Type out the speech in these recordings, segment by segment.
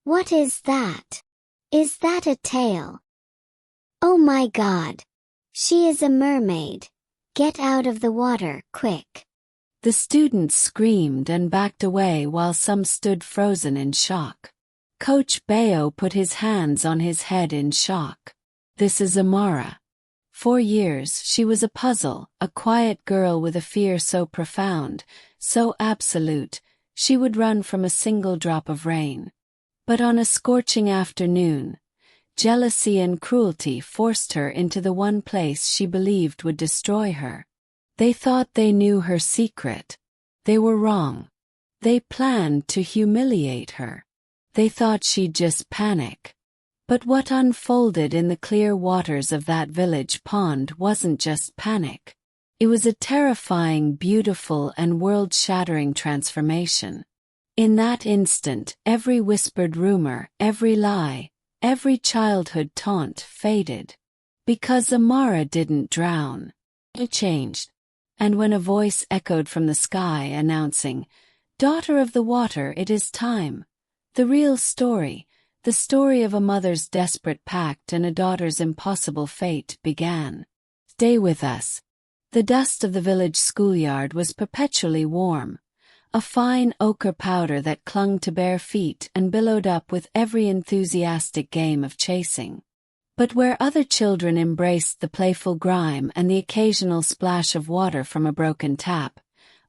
What is that? Is that a tail? Oh my God! She is a mermaid. Get out of the water, quick. The students screamed and backed away while some stood frozen in shock. Coach Bayo put his hands on his head in shock. This is Amara. For years she was a puzzle, a quiet girl with a fear so profound, so absolute, she would run from a single drop of rain. But on a scorching afternoon, jealousy and cruelty forced her into the one place she believed would destroy her. They thought they knew her secret. They were wrong. They planned to humiliate her. They thought she'd just panic. But what unfolded in the clear waters of that village pond wasn't just panic. It was a terrifying, beautiful, and world-shattering transformation. In that instant, every whispered rumor, every lie, every childhood taunt faded. Because Amara didn't drown. It changed. And when a voice echoed from the sky announcing, "Daughter of the water, it is time," the real story, the story of a mother's desperate pact and a daughter's impossible fate, began. Stay with us. The dust of the village schoolyard was perpetually warm, a fine ochre powder that clung to bare feet and billowed up with every enthusiastic game of chasing. But where other children embraced the playful grime and the occasional splash of water from a broken tap,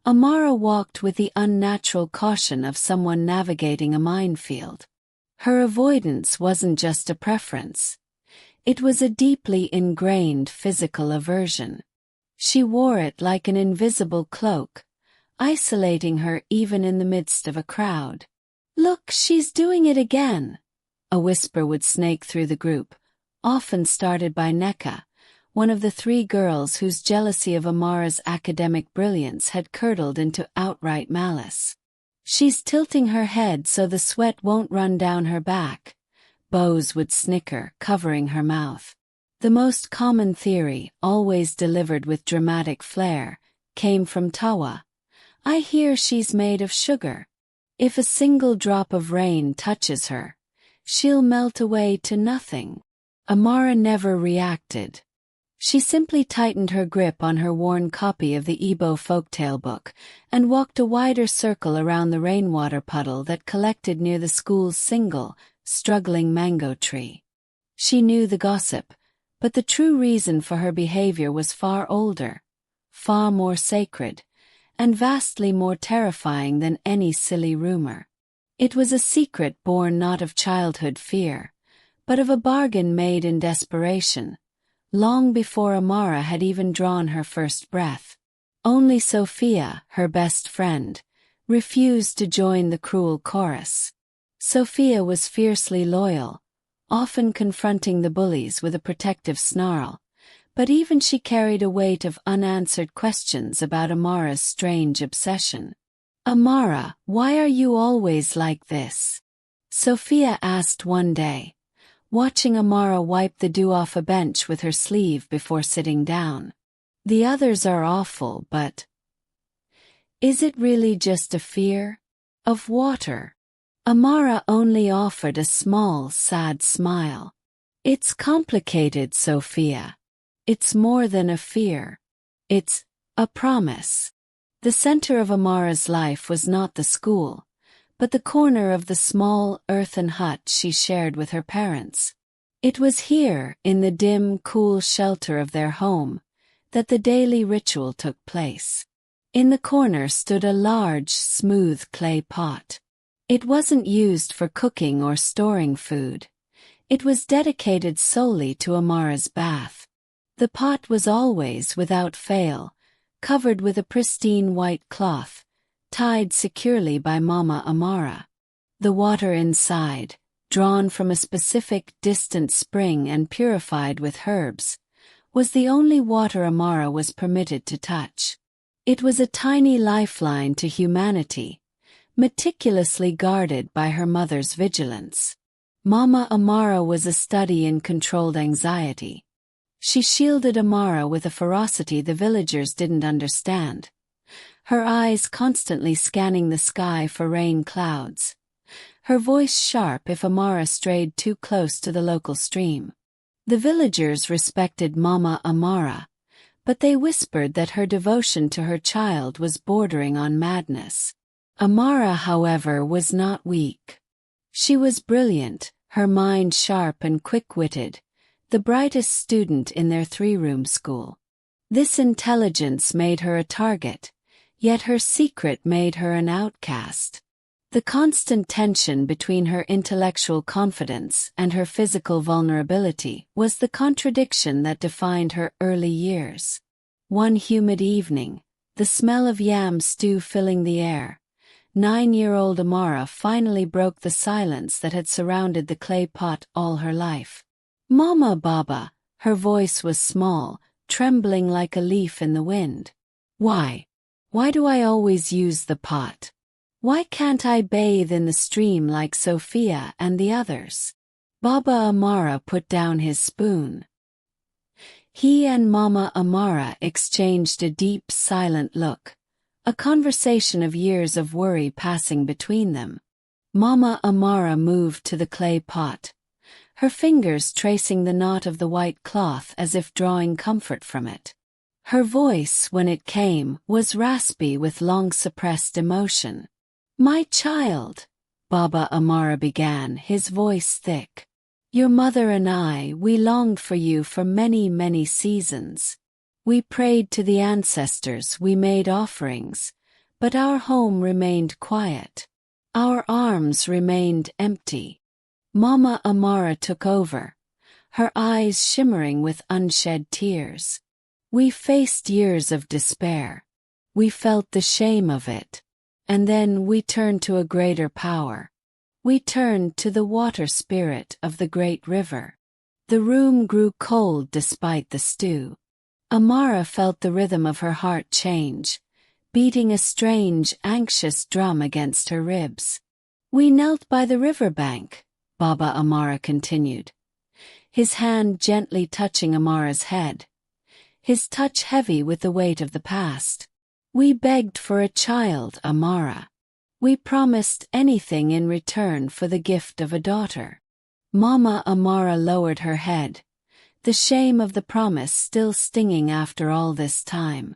Amara walked with the unnatural caution of someone navigating a minefield. Her avoidance wasn't just a preference. It was a deeply ingrained physical aversion. She wore it like an invisible cloak, isolating her even in the midst of a crowd. "Look, she's doing it again," a whisper would snake through the group, often started by Neka, one of the three girls whose jealousy of Amara's academic brilliance had curdled into outright malice. "She's tilting her head so the sweat won't run down her back," Bose would snicker, covering her mouth. The most common theory, always delivered with dramatic flair, came from Tawa. "I hear she's made of sugar. If a single drop of rain touches her, she'll melt away to nothing." Amara never reacted. She simply tightened her grip on her worn copy of the Igbo folktale book and walked a wider circle around the rainwater puddle that collected near the school's single, struggling mango tree. She knew the gossip, but the true reason for her behavior was far older, far more sacred, and vastly more terrifying than any silly rumor. It was a secret born not of childhood fear, but of a bargain made in desperation, long before Amara had even drawn her first breath. Only Sophia, her best friend, refused to join the cruel chorus. Sophia was fiercely loyal, often confronting the bullies with a protective snarl, but even she carried a weight of unanswered questions about Amara's strange obsession. "Amara, why are you always like this?" Sophia asked one day, watching Amara wipe the dew off a bench with her sleeve before sitting down. "The others are awful, but is it really just a fear of water?" Amara only offered a small, sad smile. "It's complicated, Sophia. It's more than a fear. It's a promise." The center of Amara's life was not the school, but the corner of the small, earthen hut she shared with her parents. It was here, in the dim, cool shelter of their home, that the daily ritual took place. In the corner stood a large, smooth clay pot. It wasn't used for cooking or storing food. It was dedicated solely to Amara's bath. The pot was always, without fail, covered with a pristine white cloth, tied securely by Mama Amara. The water inside, drawn from a specific distant spring and purified with herbs, was the only water Amara was permitted to touch. It was a tiny lifeline to humanity, meticulously guarded by her mother's vigilance. Mama Amara was a study in controlled anxiety. She shielded Amara with a ferocity the villagers didn't understand, her eyes constantly scanning the sky for rain clouds, her voice sharp if Amara strayed too close to the local stream. The villagers respected Mama Amara, but they whispered that her devotion to her child was bordering on madness. Amara, however, was not weak. She was brilliant, her mind sharp and quick-witted, the brightest student in their three-room school. This intelligence made her a target, yet her secret made her an outcast. The constant tension between her intellectual confidence and her physical vulnerability was the contradiction that defined her early years. One humid evening, the smell of yam stew filling the air, 9-year-old Amara finally broke the silence that had surrounded the clay pot all her life. "Mama Baba," her voice was small, trembling like a leaf in the wind. Why do I always use the pot? Why can't I bathe in the stream like Sophia and the others?" Baba Amara put down his spoon. He and Mama Amara exchanged a deep, silent look, a conversation of years of worry passing between them. Mama Amara moved to the clay pot, her fingers tracing the knot of the white cloth as if drawing comfort from it. Her voice, when it came, was raspy with long-suppressed emotion. "My child," Baba Amara began, his voice thick. "Your mother and I, we longed for you for many, many seasons. We prayed to the ancestors, we made offerings, but our home remained quiet. Our arms remained empty." Mama Amara took over, her eyes shimmering with unshed tears. "We faced years of despair. We felt the shame of it. And then we turned to a greater power. We turned to the water spirit of the great river." The room grew cold despite the stew. Amara felt the rhythm of her heart change, beating a strange, anxious drum against her ribs. "We knelt by the riverbank," Baba Amara continued, his hand gently touching Amara's head, his touch heavy with the weight of the past. "We begged for a child, Amara. We promised anything in return for the gift of a daughter." Mama Amara lowered her head, the shame of the promise still stinging after all this time.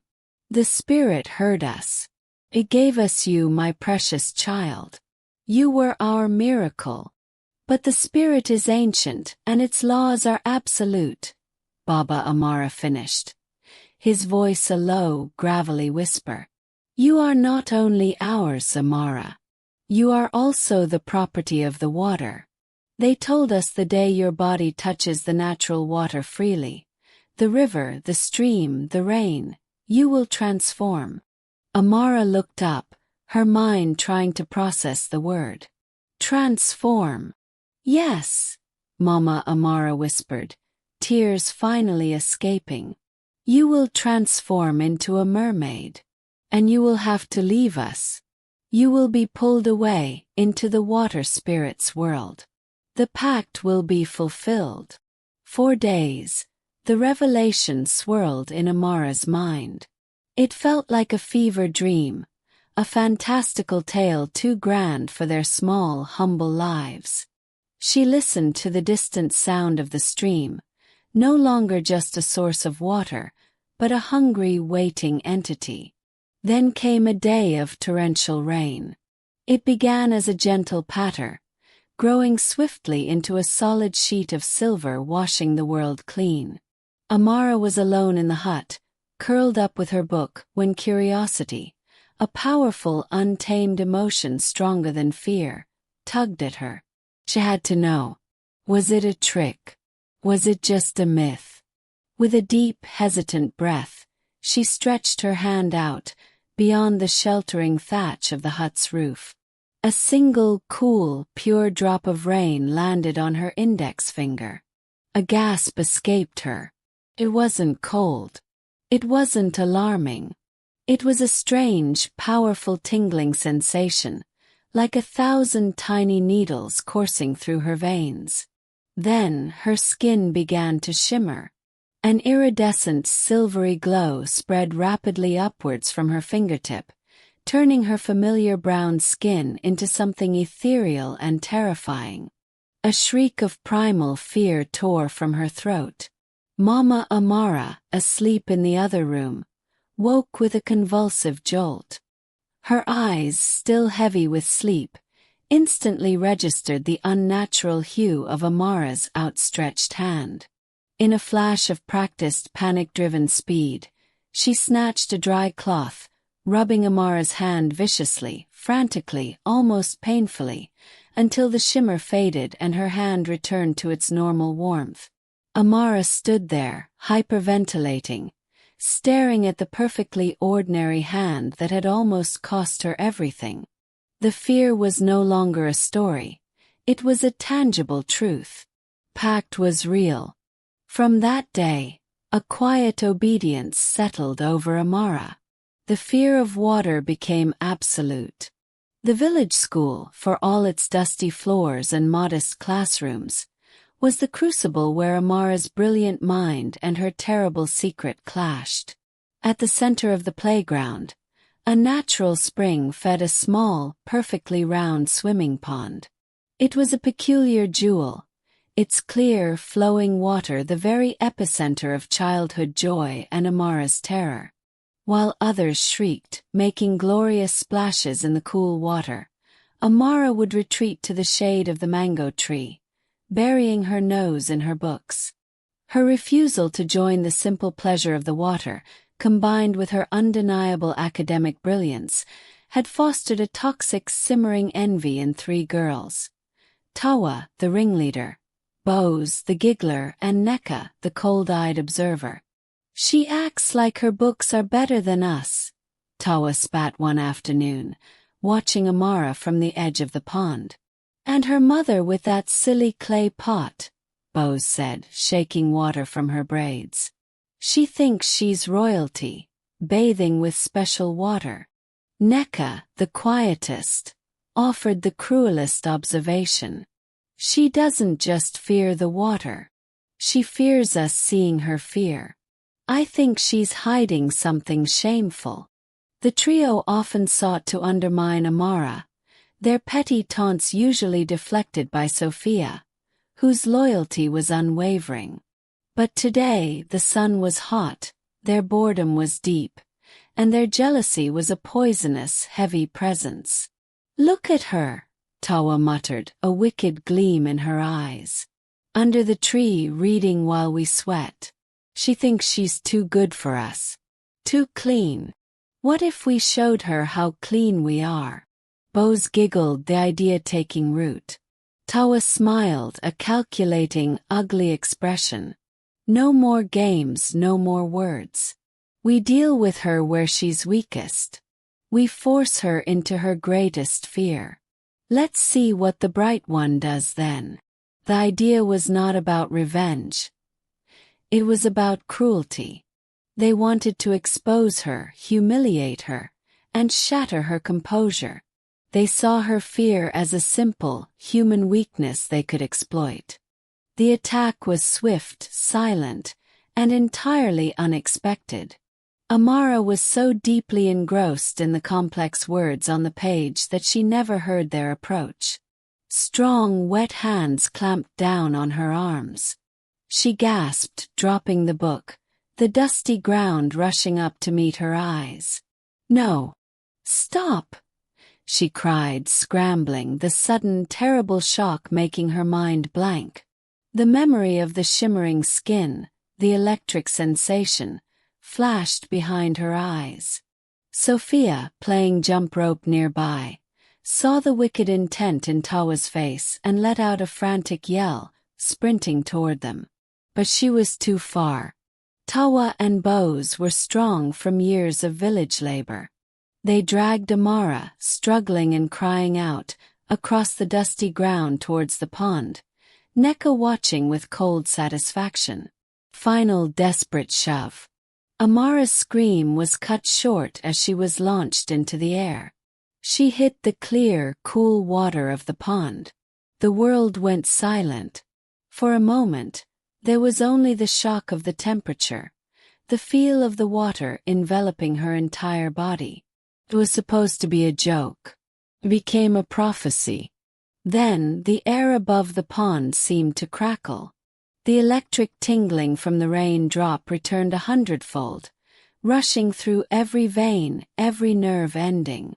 "The Spirit heard us. It gave us you, my precious child. You were our miracle. But the Spirit is ancient and its laws are absolute," Baba Amara finished, his voice a low, gravelly whisper. "You are not only ours, Amara. You are also the property of the water. They told us the day your body touches the natural water freely, the river, the stream, the rain, you will transform." Amara looked up, her mind trying to process the word. "Transform." "Yes," Mama Amara whispered, tears finally escaping. "You will transform into a mermaid. And you will have to leave us. You will be pulled away into the water spirit's world. The pact will be fulfilled." For days, the revelation swirled in Amara's mind. It felt like a fever dream, a fantastical tale too grand for their small, humble lives. She listened to the distant sound of the stream, no longer just a source of water, but a hungry, waiting entity. Then came a day of torrential rain. It began as a gentle patter, growing swiftly into a solid sheet of silver washing the world clean. Amara was alone in the hut, curled up with her book, when curiosity, a powerful, untamed emotion stronger than fear, tugged at her. She had to know. Was it a trick? Was it just a myth? With a deep, hesitant breath, she stretched her hand out, beyond the sheltering thatch of the hut's roof. A single, cool, pure drop of rain landed on her index finger. A gasp escaped her. It wasn't cold. It wasn't alarming. It was a strange, powerful tingling sensation, like 1,000 tiny needles coursing through her veins. Then her skin began to shimmer. An iridescent silvery glow spread rapidly upwards from her fingertip, turning her familiar brown skin into something ethereal and terrifying. A shriek of primal fear tore from her throat. Mama Amara, asleep in the other room, woke with a convulsive jolt. Her eyes, still heavy with sleep, instantly registered the unnatural hue of Amara's outstretched hand. In a flash of practiced panic-driven speed, she snatched a dry cloth, rubbing Amara's hand viciously, frantically, almost painfully, until the shimmer faded and her hand returned to its normal warmth. Amara stood there, hyperventilating, staring at the perfectly ordinary hand that had almost cost her everything. The fear was no longer a story. It was a tangible truth. Pact was real. From that day, a quiet obedience settled over Amara. The fear of water became absolute. The village school, for all its dusty floors and modest classrooms, was the crucible where Amara's brilliant mind and her terrible secret clashed. At the center of the playground, a natural spring fed a small, perfectly round swimming pond. It was a peculiar jewel, its clear, flowing water the very epicenter of childhood joy and Amara's terror. While others shrieked, making glorious splashes in the cool water, Amara would retreat to the shade of the mango tree, burying her nose in her books. Her refusal to join the simple pleasure of the water, combined with her undeniable academic brilliance, had fostered a toxic, simmering envy in three girls. Tawa, the ringleader, Bose, the giggler, and Neka, the cold-eyed observer. "She acts like her books are better than us," Tawa spat one afternoon, watching Amara from the edge of the pond. "And her mother with that silly clay pot," Bose said, shaking water from her braids. "She thinks she's royalty, bathing with special water." Neka, the quietest, offered the cruelest observation. "She doesn't just fear the water. She fears us seeing her fear. I think she's hiding something shameful." The trio often sought to undermine Amara, their petty taunts usually deflected by Sophia, whose loyalty was unwavering. But today the sun was hot, their boredom was deep, and their jealousy was a poisonous, heavy presence. "Look at her," Tawa muttered, a wicked gleam in her eyes. "Under the tree reading while we sweat. She thinks she's too good for us. Too clean. What if we showed her how clean we are?" Bose giggled, the idea taking root. Tawa smiled, a calculating, ugly expression. "No more games, no more words. We deal with her where she's weakest. We force her into her greatest fear. Let's see what the bright one does then." The idea was not about revenge. It was about cruelty. They wanted to expose her, humiliate her, and shatter her composure. They saw her fear as a simple, human weakness they could exploit. The attack was swift, silent, and entirely unexpected. Amara was so deeply engrossed in the complex words on the page that she never heard their approach. Strong, wet hands clamped down on her arms. She gasped, dropping the book, the dusty ground rushing up to meet her eyes. "No! Stop!" she cried, scrambling, the sudden, terrible shock making her mind blank. The memory of the shimmering skin, the electric sensation, flashed behind her eyes. Sophia, playing jump rope nearby, saw the wicked intent in Tawa's face and let out a frantic yell, sprinting toward them. But she was too far. Tawa and Bose were strong from years of village labor. They dragged Amara, struggling and crying out, across the dusty ground towards the pond, Neka watching with cold satisfaction. Final desperate shove. Amara's scream was cut short as she was launched into the air. She hit the clear, cool water of the pond. The world went silent. For a moment, there was only the shock of the temperature, the feel of the water enveloping her entire body. It was supposed to be a joke. It became a prophecy. Then the air above the pond seemed to crackle. The electric tingling from the rain drop returned 100-fold, rushing through every vein, every nerve ending.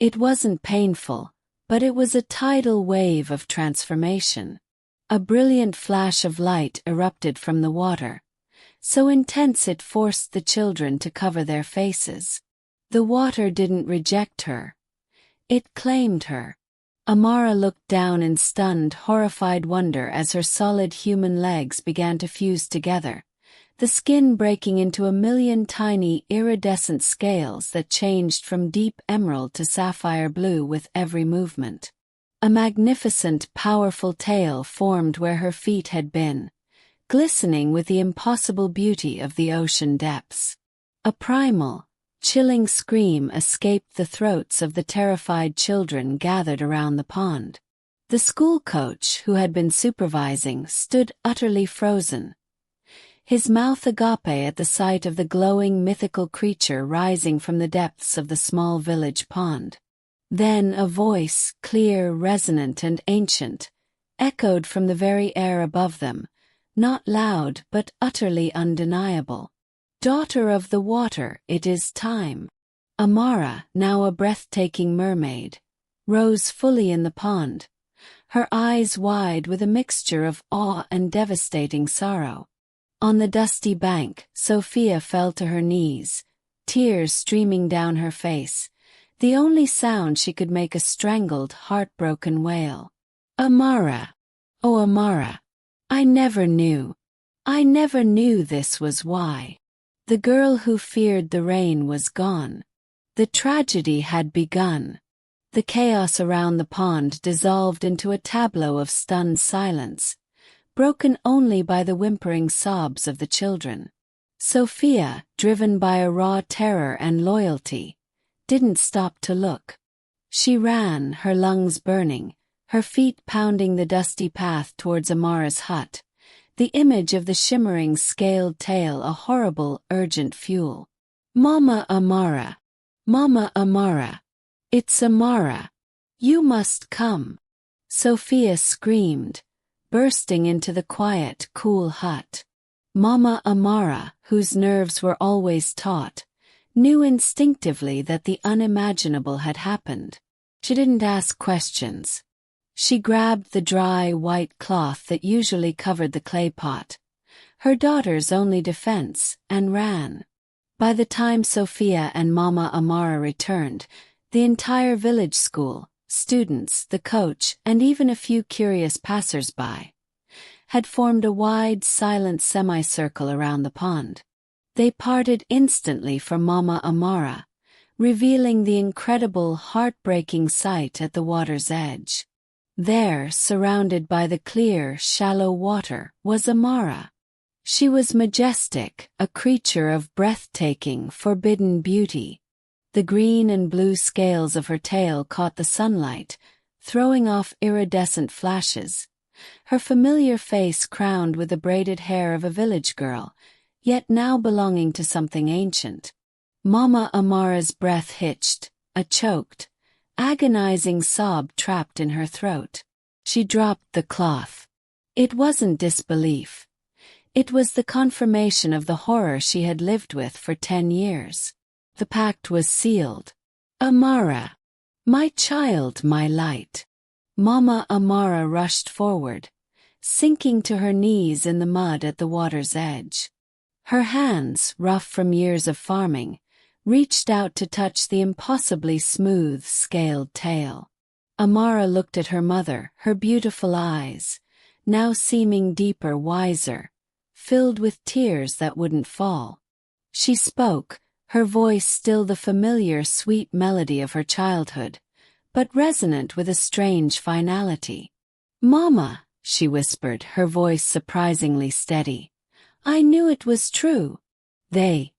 It wasn't painful, but it was a tidal wave of transformation. A brilliant flash of light erupted from the water, so intense it forced the children to cover their faces. The water didn't reject her. It claimed her. Amara looked down in stunned, horrified wonder as her solid human legs began to fuse together, the skin breaking into a million tiny, iridescent scales that changed from deep emerald to sapphire blue with every movement. A magnificent, powerful tail formed where her feet had been, glistening with the impossible beauty of the ocean depths. A primal, chilling scream escaped the throats of the terrified children gathered around the pond. The school coach, who had been supervising, stood utterly frozen, his mouth agape at the sight of the glowing mythical creature rising from the depths of the small village pond. Then a voice, clear, resonant, and ancient, echoed from the very air above them, not loud but utterly undeniable. "Daughter of the water, it is time." Amara, now a breathtaking mermaid, rose fully in the pond, her eyes wide with a mixture of awe and devastating sorrow. On the dusty bank, Sophia fell to her knees, tears streaming down her face, the only sound she could make a strangled, heartbroken wail. "Amara! Oh, Amara! I never knew this was why." The girl who feared the rain was gone. The tragedy had begun. The chaos around the pond dissolved into a tableau of stunned silence, broken only by the whimpering sobs of the children. Sophia, driven by a raw terror and loyalty, didn't stop to look. She ran, her lungs burning, her feet pounding the dusty path towards Amara's hut, the image of the shimmering scaled tail a horrible, urgent fuel. "Mama Amara! Mama Amara! It's Amara! You must come!" Sophia screamed, bursting into the quiet, cool hut. Mama Amara, whose nerves were always taut, knew instinctively that the unimaginable had happened. She didn't ask questions. She grabbed the dry, white cloth that usually covered the clay pot, her daughter's only defense, and ran. By the time Sophia and Mama Amara returned, the entire village school, students, the coach, and even a few curious passers-by, had formed a wide, silent semicircle around the pond. They parted instantly from Mama Amara, revealing the incredible, heartbreaking sight at the water's edge. There, surrounded by the clear, shallow water, was Amara. She was majestic, a creature of breathtaking, forbidden beauty. The green and blue scales of her tail caught the sunlight, throwing off iridescent flashes. Her familiar face crowned with the braided hair of a village girl, yet now belonging to something ancient. Mama Amara's breath hitched, a choked, agonizing sob trapped in her throat. She dropped the cloth. It wasn't disbelief. It was the confirmation of the horror she had lived with for 10 years. The pact was sealed. "Amara! My child, my light!" Mama Amara rushed forward, sinking to her knees in the mud at the water's edge. Her hands, rough from years of farming, reached out to touch the impossibly smooth, scaled tail. Amara looked at her mother, her beautiful eyes, now seeming deeper, wiser, filled with tears that wouldn't fall. She spoke, her voice still the familiar, sweet melody of her childhood, but resonant with a strange finality. "Mama," she whispered, her voice surprisingly steady, "I knew it was true. They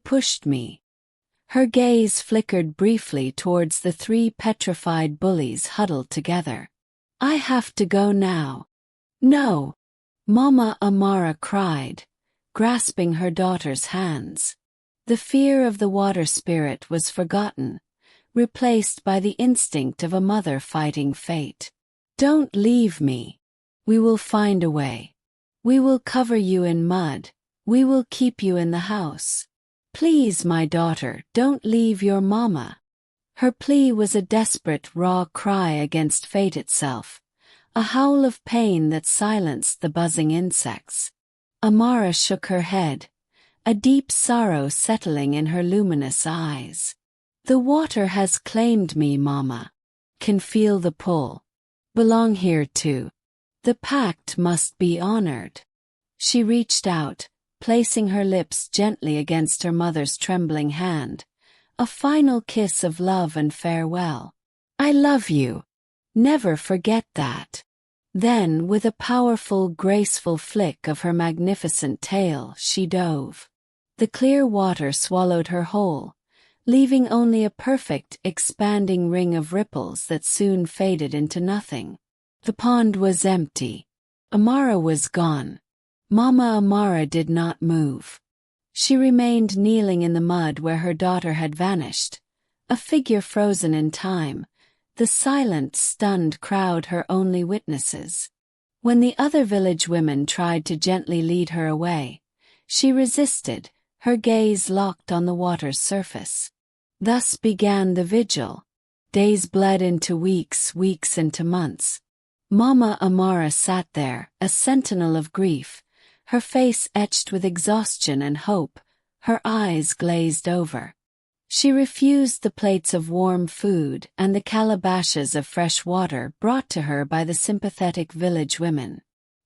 pushed me." Her gaze flickered briefly towards the 3 petrified bullies huddled together. "I have to go now." "No!" Mama Amara cried, grasping her daughter's hands. The fear of the water spirit was forgotten, replaced by the instinct of a mother fighting fate. "Don't leave me. We will find a way. We will cover you in mud. We will keep you in the house. Please, my daughter, don't leave your mama." Her plea was a desperate, raw cry against fate itself, a howl of pain that silenced the buzzing insects. Amara shook her head, a deep sorrow settling in her luminous eyes. "The water has claimed me, Mama. Can feel the pull. Belong here too. The pact must be honored." She reached out, placing her lips gently against her mother's trembling hand, a final kiss of love and farewell. "I love you. Never forget that." Then, with a powerful, graceful flick of her magnificent tail, she dove. The clear water swallowed her whole, leaving only a perfect, expanding ring of ripples that soon faded into nothing. The pond was empty. Amara was gone. Mama Amara did not move. She remained kneeling in the mud where her daughter had vanished, a figure frozen in time, the silent, stunned crowd her only witnesses. When the other village women tried to gently lead her away, she resisted, her gaze locked on the water's surface. Thus began the vigil. Days bled into weeks, weeks into months. Mama Amara sat there, a sentinel of grief, her face etched with exhaustion and hope, her eyes glazed over. She refused the plates of warm food and the calabashes of fresh water brought to her by the sympathetic village women.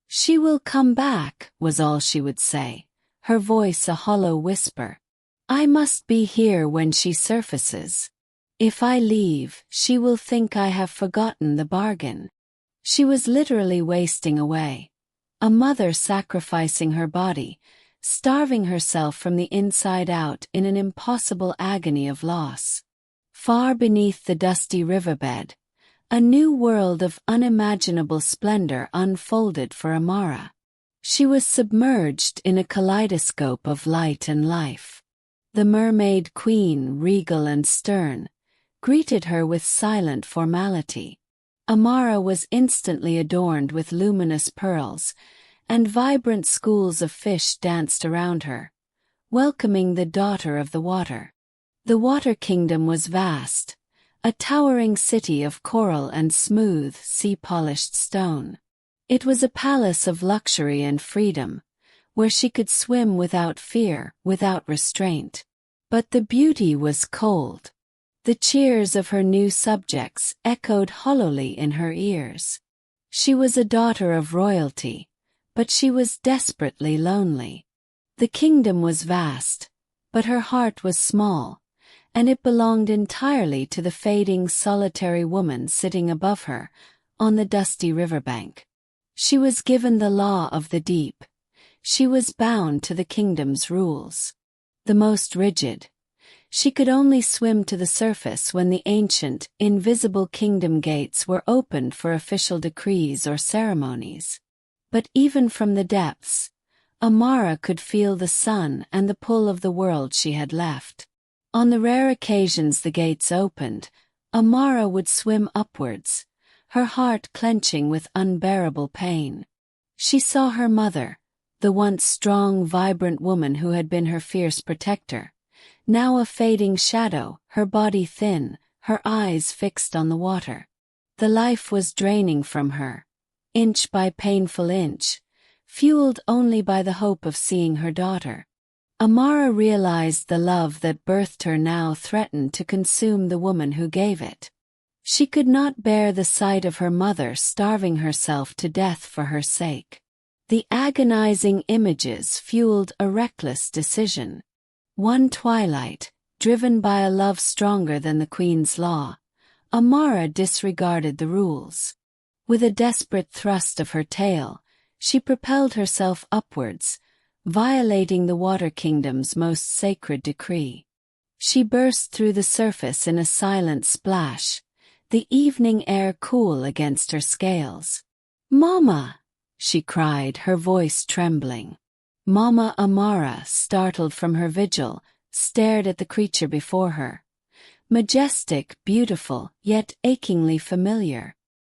"She will come back," was all she would say, her voice a hollow whisper. "I must be here when she surfaces. If I leave, she will think I have forgotten the bargain." She was literally wasting away, a mother sacrificing her body, starving herself from the inside out in an impossible agony of loss. Far beneath the dusty riverbed, a new world of unimaginable splendor unfolded for Amara. She was submerged in a kaleidoscope of light and life. The Mermaid Queen, regal and stern, greeted her with silent formality. Amara was instantly adorned with luminous pearls, and vibrant schools of fish danced around her, welcoming the daughter of the water. The Water Kingdom was vast, a towering city of coral and smooth, sea-polished stone. It was a palace of luxury and freedom, where she could swim without fear, without restraint. But the beauty was cold. The cheers of her new subjects echoed hollowly in her ears. She was a daughter of royalty, but she was desperately lonely. The kingdom was vast, but her heart was small, and it belonged entirely to the fading, solitary woman sitting above her, on the dusty riverbank. She was given the law of the deep. She was bound to the kingdom's rules. The most rigid. She could only swim to the surface when the ancient, invisible kingdom gates were opened for official decrees or ceremonies. But even from the depths, Amara could feel the sun and the pull of the world she had left. On the rare occasions the gates opened, Amara would swim upwards, her heart clenching with unbearable pain. She saw her mother, the once strong, vibrant woman who had been her fierce protector, now a fading shadow, her body thin, her eyes fixed on the water. The life was draining from her, inch by painful inch, fueled only by the hope of seeing her daughter. Amara realized the love that birthed her now threatened to consume the woman who gave it. She could not bear the sight of her mother starving herself to death for her sake. The agonizing images fueled a reckless decision. One twilight, driven by a love stronger than the Queen's law, Amara disregarded the rules. With a desperate thrust of her tail, she propelled herself upwards, violating the Water Kingdom's most sacred decree. She burst through the surface in a silent splash, the evening air cool against her scales. "Mama!" she cried, her voice trembling. Mama Amara, startled from her vigil, stared at the creature before her. Majestic, beautiful, yet achingly familiar.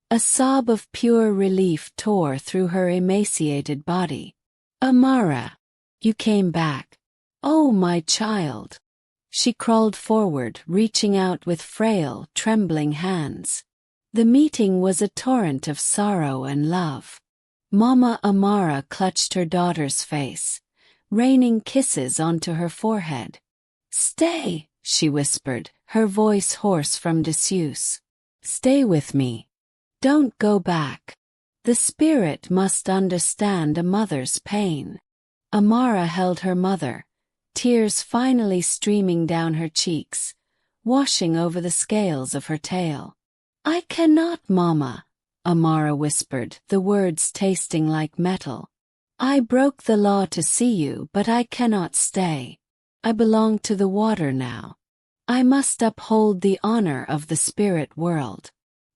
A sob of pure relief tore through her emaciated body. Amara! You came back. Oh, my child! She crawled forward, reaching out with frail, trembling hands. The meeting was a torrent of sorrow and love. Mama Amara clutched her daughter's face, raining kisses onto her forehead. "Stay," she whispered, her voice hoarse from disuse. "Stay with me. Don't go back. The spirit must understand a mother's pain." Amara held her mother, tears finally streaming down her cheeks, washing over the scales of her tail. "I cannot, Mama," Amara whispered, the words tasting like metal. "I broke the law to see you, but I cannot stay. I belong to the water now. I must uphold the honor of the spirit world.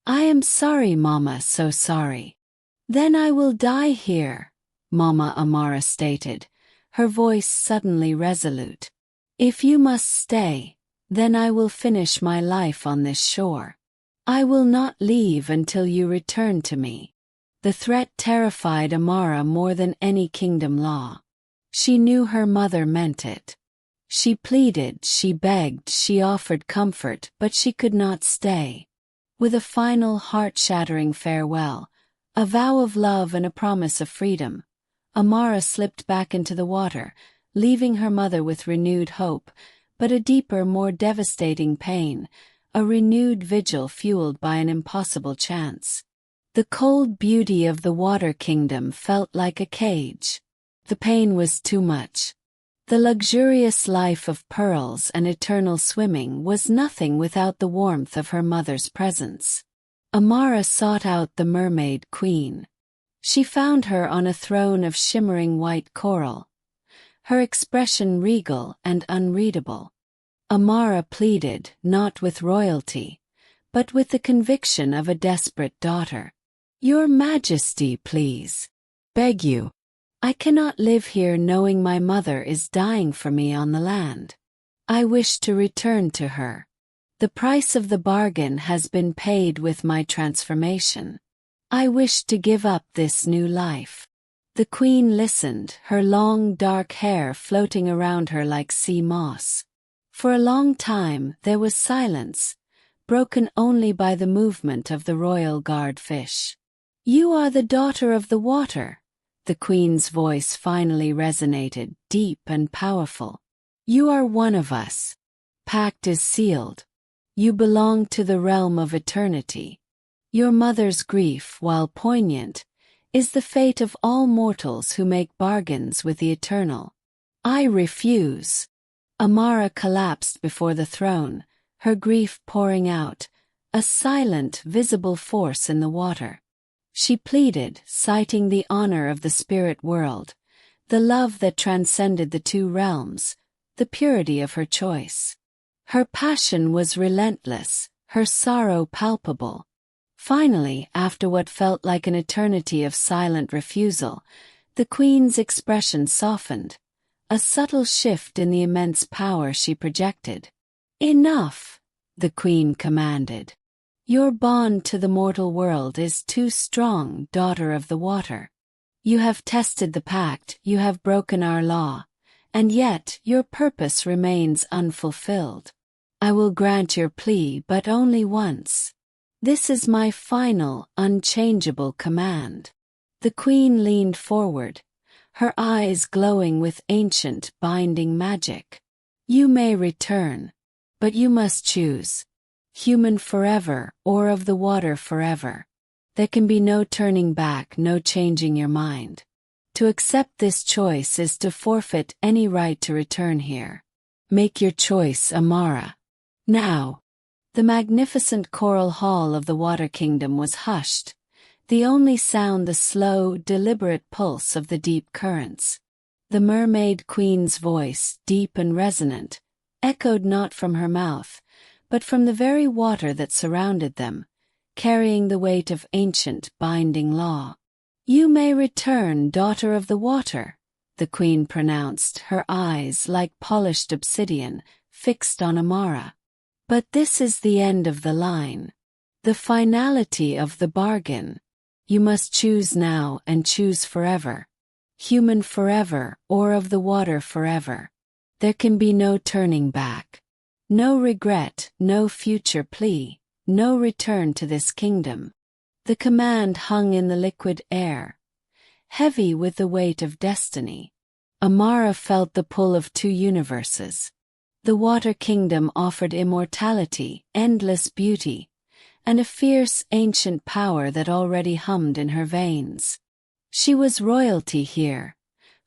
I am sorry, Mama, so sorry." "Then I will die here," Mama Amara stated, her voice suddenly resolute. "If you must stay, then I will finish my life on this shore. I will not leave until you return to me." The threat terrified Amara more than any kingdom law. She knew her mother meant it. She pleaded, she begged, she offered comfort, but she could not stay. With a final heart-shattering farewell, a vow of love and a promise of freedom, Amara slipped back into the water, leaving her mother with renewed hope, but a deeper, more devastating pain, a renewed vigil fueled by an impossible chance. The cold beauty of the water kingdom felt like a cage. The pain was too much. The luxurious life of pearls and eternal swimming was nothing without the warmth of her mother's presence. Amara sought out the Mermaid Queen. She found her on a throne of shimmering white coral, her expression regal and unreadable. Amara pleaded, not with royalty, but with the conviction of a desperate daughter. "Your Majesty, please. Beg you. I cannot live here knowing my mother is dying for me on the land. I wish to return to her. The price of the bargain has been paid with my transformation. I wish to give up this new life." The queen listened, her long dark hair floating around her like sea moss. For a long time there was silence, broken only by the movement of the royal guard fish. "You are the daughter of the water," the queen's voice finally resonated, deep and powerful. "You are one of us. Pact is sealed. You belong to the realm of eternity. Your mother's grief, while poignant, is the fate of all mortals who make bargains with the eternal. I refuse." Amara collapsed before the throne, her grief pouring out, a silent, visible force in the water. She pleaded, citing the honor of the spirit world, the love that transcended the two realms, the purity of her choice. Her passion was relentless, her sorrow palpable. Finally, after what felt like an eternity of silent refusal, the queen's expression softened, a subtle shift in the immense power she projected. "Enough," the queen commanded. "Your bond to the mortal world is too strong, daughter of the water. You have tested the pact, you have broken our law, and yet your purpose remains unfulfilled. I will grant your plea, but only once. This is my final, unchangeable command." The queen leaned forward, her eyes glowing with ancient, binding magic. "You may return, but you must choose. Human forever, or of the water forever. There can be no turning back, no changing your mind. To accept this choice is to forfeit any right to return here. Make your choice, Amara. Now." The magnificent coral hall of the Water Kingdom was hushed, the only sound the slow, deliberate pulse of the deep currents. The Mermaid Queen's voice, deep and resonant, echoed not from her mouth, but from the very water that surrounded them, carrying the weight of ancient, binding law. "You may return, daughter of the water, the queen pronounced, her eyes like polished obsidian, fixed on Amara. But this is the end of the line. The finality of the bargain. You must choose now and choose forever. Human forever or of the water forever. There can be no turning back. No regret, no future plea, no return to this kingdom. The command hung in the liquid air, heavy with the weight of destiny. Amara felt the pull of two universes. The water kingdom offered immortality, endless beauty, and a fierce ancient power that already hummed in her veins. She was royalty here,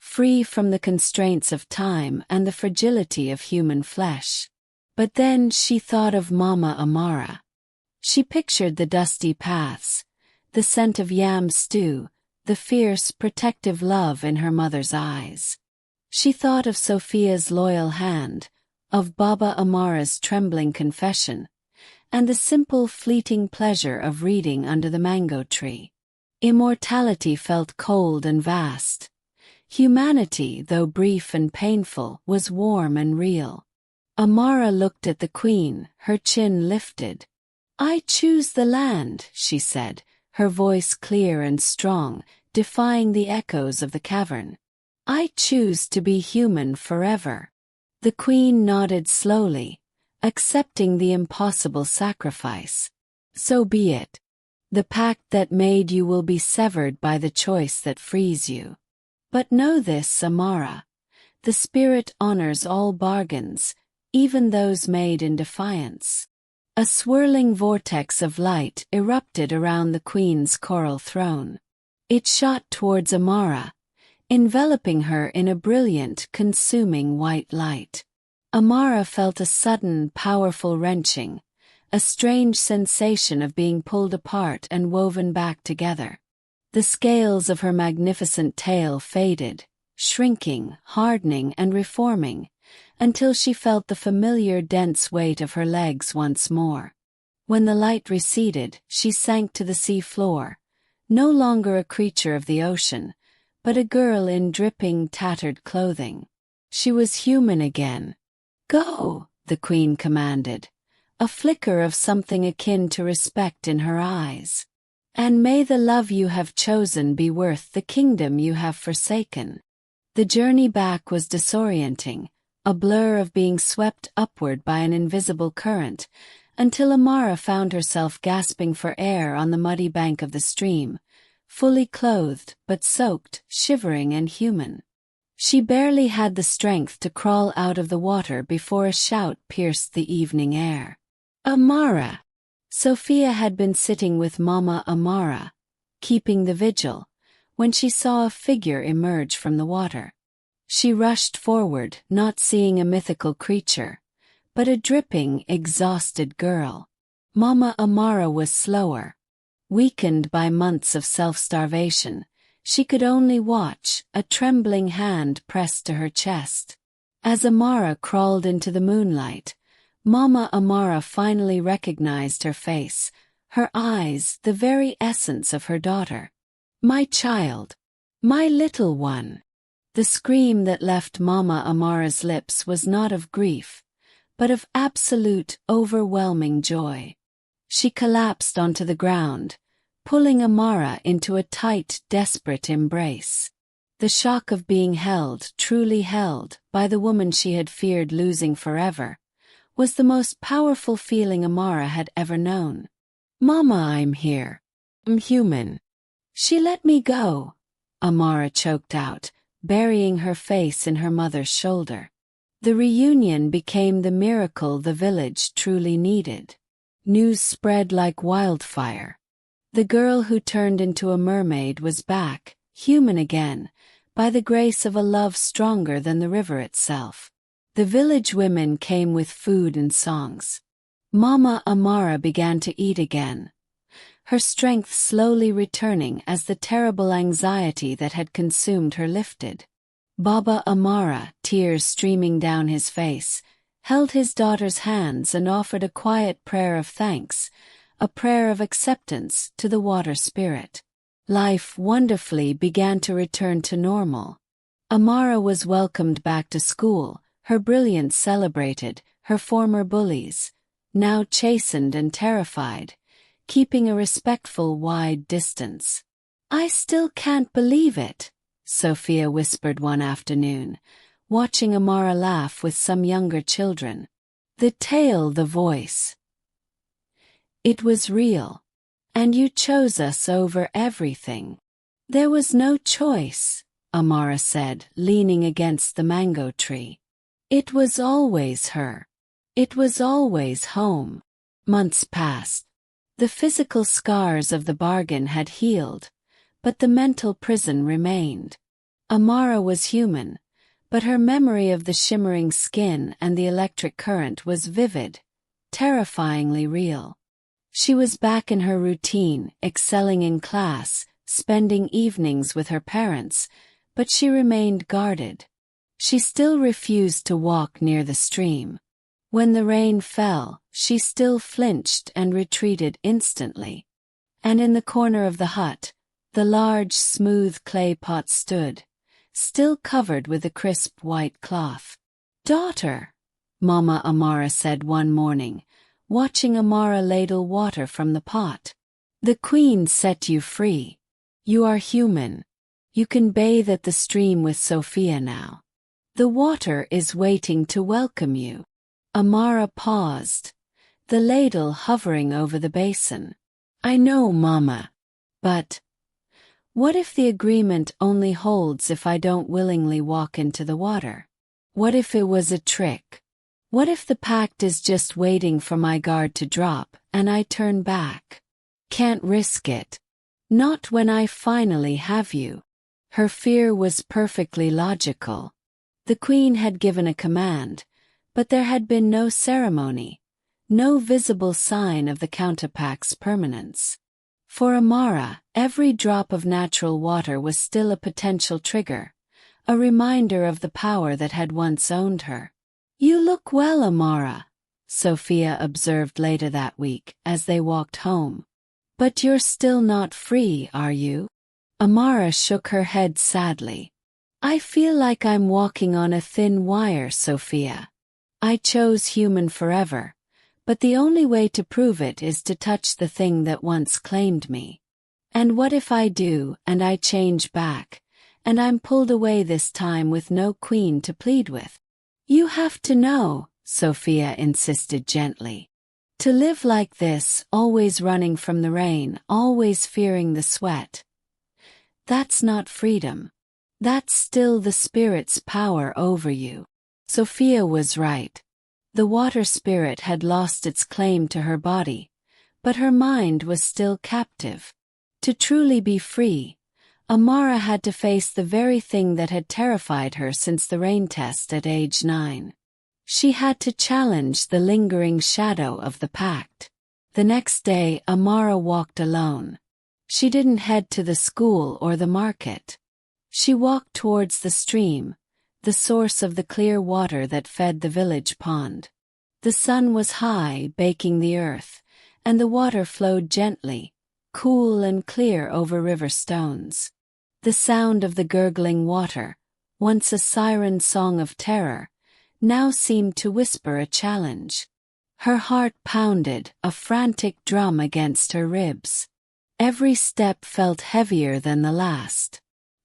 free from the constraints of time and the fragility of human flesh. But then she thought of Mama Amara. She pictured the dusty paths, the scent of yam stew, the fierce, protective love in her mother's eyes. She thought of Sophia's loyal hand, of Baba Amara's trembling confession, and the simple fleeting pleasure of reading under the mango tree. Immortality felt cold and vast. Humanity, though brief and painful, was warm and real. Amara looked at the queen, her chin lifted. "I choose the land," she said, her voice clear and strong, defying the echoes of the cavern. "I choose to be human forever." The queen nodded slowly, accepting the impossible sacrifice. "So be it. The pact that made you will be severed by the choice that frees you. But know this, Amara. The spirit honors all bargains, even those made in defiance." A swirling vortex of light erupted around the queen's coral throne. It shot towards Amara, enveloping her in a brilliant, consuming white light. Amara felt a sudden, powerful wrenching, a strange sensation of being pulled apart and woven back together. The scales of her magnificent tail faded, shrinking, hardening, and reforming, until she felt the familiar dense weight of her legs once more. When the light receded, she sank to the sea floor, no longer a creature of the ocean, but a girl in dripping, tattered clothing. She was human again. "Go," the queen commanded, a flicker of something akin to respect in her eyes. "And may the love you have chosen be worth the kingdom you have forsaken." The journey back was disorienting, a blur of being swept upward by an invisible current, until Amara found herself gasping for air on the muddy bank of the stream, fully clothed but soaked, shivering and human. She barely had the strength to crawl out of the water before a shout pierced the evening air. "Amara!" Sophia had been sitting with Mama Amara, keeping the vigil, when she saw a figure emerge from the water. She rushed forward, not seeing a mythical creature, but a dripping, exhausted girl. Mama Amara was slower. Weakened by months of self-starvation, she could only watch, a trembling hand pressed to her chest. As Amara crawled into the moonlight, Mama Amara finally recognized her face, her eyes the very essence of her daughter. "My child! My little one!" The scream that left Mama Amara's lips was not of grief, but of absolute, overwhelming joy. She collapsed onto the ground, pulling Amara into a tight, desperate embrace. The shock of being held, truly held, by the woman she had feared losing forever, was the most powerful feeling Amara had ever known. "Mama, I'm here. I'm human." "She let me go," Amara choked out, burying her face in her mother's shoulder. The reunion became the miracle the village truly needed. News spread like wildfire. The girl who turned into a mermaid was back, human again, by the grace of a love stronger than the river itself. The village women came with food and songs. Mama Amara began to eat again, her strength slowly returning as the terrible anxiety that had consumed her lifted. Baba Amara, tears streaming down his face, held his daughter's hands and offered a quiet prayer of thanks, a prayer of acceptance to the water spirit. Life wonderfully began to return to normal. Amara was welcomed back to school, her brilliance celebrated, her former bullies, now chastened and terrified, keeping a respectful wide distance. "I still can't believe it," Sophia whispered one afternoon, watching Amara laugh with some younger children. "The tale, the voice. It was real. And you chose us over everything." "There was no choice," Amara said, leaning against the mango tree. "It was always her. It was always home." Months passed. The physical scars of the bargain had healed, but the mental prison remained. Amara was human, but her memory of the shimmering skin and the electric current was vivid, terrifyingly real. She was back in her routine, excelling in class, spending evenings with her parents, but she remained guarded. She still refused to walk near the stream. When the rain fell, she still flinched and retreated instantly. And in the corner of the hut, the large, smooth clay pot stood, still covered with a crisp white cloth. "Daughter," Mama Amara said one morning, watching Amara ladle water from the pot. "The Queen set you free. You are human. You can bathe at the stream with Sophia now. The water is waiting to welcome you." Amara paused, the ladle hovering over the basin. "I know, Mama. But what if the agreement only holds if I don't willingly walk into the water? What if it was a trick? What if the pact is just waiting for my guard to drop and I turn back? Can't risk it. Not when I finally have you." Her fear was perfectly logical. The Queen had given a command, but there had been no ceremony, no visible sign of the counterpact's permanence. For Amara, every drop of natural water was still a potential trigger, a reminder of the power that had once owned her. "You look well, Amara," Sophia observed later that week as they walked home. "But you're still not free, are you?" Amara shook her head sadly. "I feel like I'm walking on a thin wire, Sophia. I chose human forever, but the only way to prove it is to touch the thing that once claimed me. And what if I do, and I change back, and I'm pulled away this time with no queen to plead with?" "You have to know," Sophia insisted gently. "To live like this, always running from the rain, always fearing the sweat, that's not freedom. That's still the spirit's power over you." Sophia was right. The water spirit had lost its claim to her body, but her mind was still captive. To truly be free, Amara had to face the very thing that had terrified her since the rain test at age 9. She had to challenge the lingering shadow of the pact. The next day, Amara walked alone. She didn't head to the school or the market. She walked towards the stream, the source of the clear water that fed the village pond. The sun was high, baking the earth, and the water flowed gently, cool and clear over river stones. The sound of the gurgling water, once a siren song of terror, now seemed to whisper a challenge. Her heart pounded, a frantic drum against her ribs. Every step felt heavier than the last.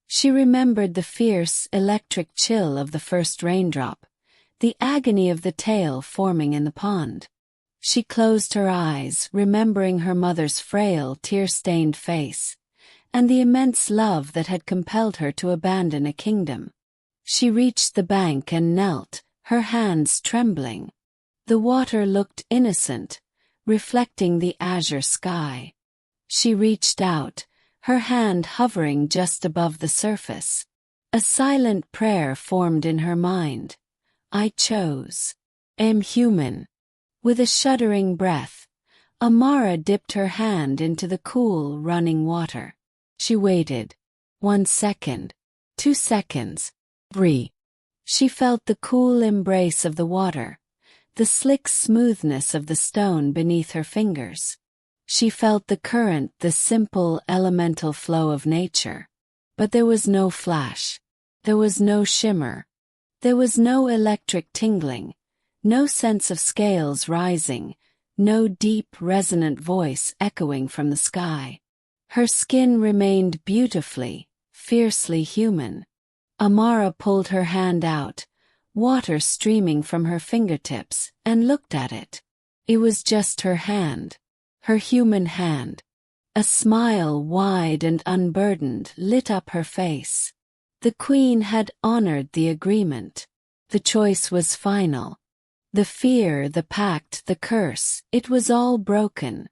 She remembered the fierce, electric chill of the first raindrop, the agony of the tail forming in the pond. She closed her eyes, remembering her mother's frail, tear-stained face, and the immense love that had compelled her to abandon a kingdom. She reached the bank and knelt, her hands trembling. The water looked innocent, reflecting the azure sky. She reached out, her hand hovering just above the surface. A silent prayer formed in her mind. "I chose. Am human." With a shuddering breath, Amara dipped her hand into the cool, running water. She waited. 1 second. 2 seconds. 3. She felt the cool embrace of the water, the slick smoothness of the stone beneath her fingers. She felt the current, the simple, elemental flow of nature. But there was no flash. There was no shimmer. There was no electric tingling, no sense of scales rising, no deep, resonant voice echoing from the sky. Her skin remained beautifully, fiercely human. Amara pulled her hand out, water streaming from her fingertips, and looked at it. It was just her hand. Her human hand. A smile wide and unburdened lit up her face. The queen had honored the agreement. The choice was final. The fear, the pact, the curse, it was all broken.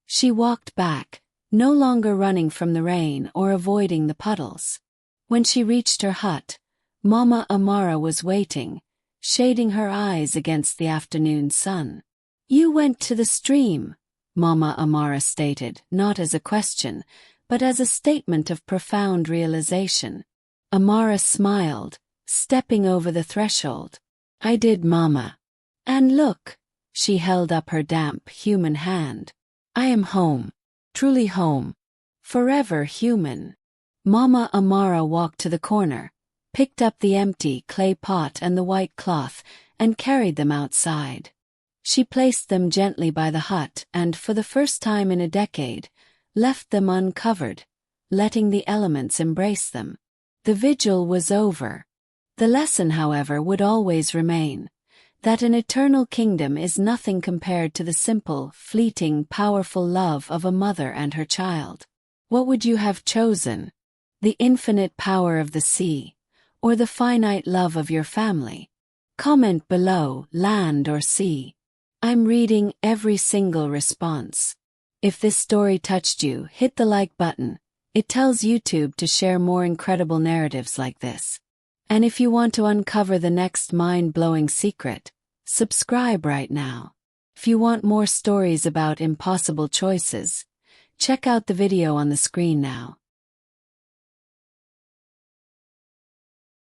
She walked back, no longer running from the rain or avoiding the puddles. When she reached her hut, Mama Amara was waiting, shading her eyes against the afternoon sun. "You went to the stream," Mama Amara stated, not as a question, but as a statement of profound realization. Amara smiled, stepping over the threshold. "I did, Mama. And look," she held up her damp, human hand. "I am home. Truly home. Forever human." Mama Amara walked to the corner, picked up the empty clay pot and the white cloth, and carried them outside. She placed them gently by the hut and, for the first time in a decade, left them uncovered, letting the elements embrace them. The vigil was over. The lesson, however, would always remain, that an eternal kingdom is nothing compared to the simple, fleeting, powerful love of a mother and her child. What would you have chosen? The infinite power of the sea, or the finite love of your family? Comment below, land or sea. I'm reading every single response. If this story touched you, hit the like button. It tells YouTube to share more incredible narratives like this. And if you want to uncover the next mind-blowing secret, subscribe right now. If you want more stories about impossible choices, check out the video on the screen now.